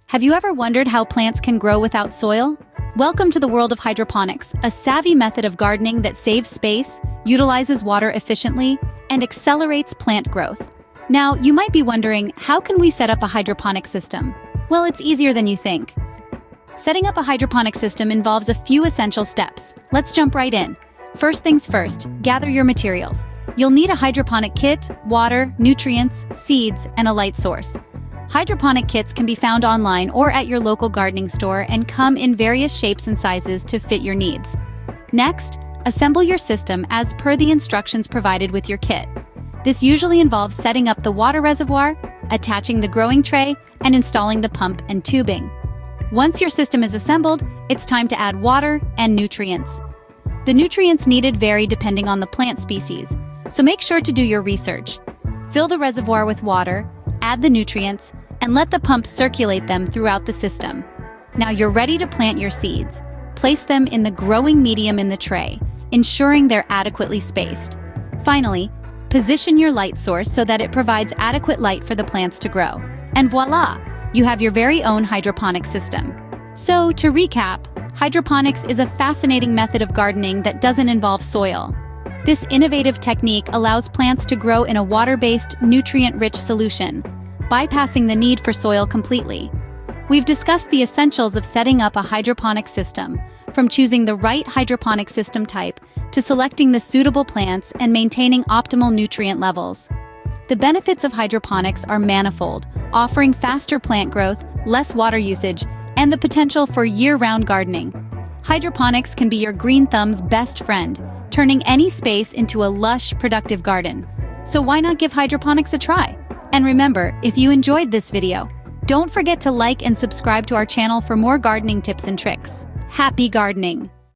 Have you ever wondered how plants can grow without soil? Welcome to the world of hydroponics, a savvy method of gardening that saves space, utilizes water efficiently, and accelerates plant growth. Now, you might be wondering, how can we set up a hydroponic system? Well, it's easier than you think. Setting up a hydroponic system involves a few essential steps. Let's jump right in. First things first, gather your materials. You'll need a hydroponic kit, water, nutrients, seeds, and a light source. Hydroponic kits can be found online or at your local gardening store and come in various shapes and sizes to fit your needs. Next, assemble your system as per the instructions provided with your kit. This usually involves setting up the water reservoir, attaching the growing tray, and installing the pump and tubing. Once your system is assembled, it's time to add water and nutrients. The nutrients needed vary depending on the plant species, so make sure to do your research. Fill the reservoir with water, add the nutrients, and let the pump circulate them throughout the system. Now you're ready to plant your seeds. Place them in the growing medium in the tray, ensuring they're adequately spaced. Finally, position your light source so that it provides adequate light for the plants to grow. And voila! You have your very own hydroponic system. So, to recap, hydroponics is a fascinating method of gardening that doesn't involve soil. This innovative technique allows plants to grow in a water-based, nutrient-rich solution, bypassing the need for soil completely. We've discussed the essentials of setting up a hydroponic system, from choosing the right hydroponic system type to selecting the suitable plants and maintaining optimal nutrient levels. The benefits of hydroponics are manifold, offering faster plant growth, less water usage, and the potential for year-round gardening. Hydroponics can be your green thumb's best friend, turning any space into a lush, productive garden. So why not give hydroponics a try? And remember, if you enjoyed this video, don't forget to like and subscribe to our channel for more gardening tips and tricks. Happy gardening!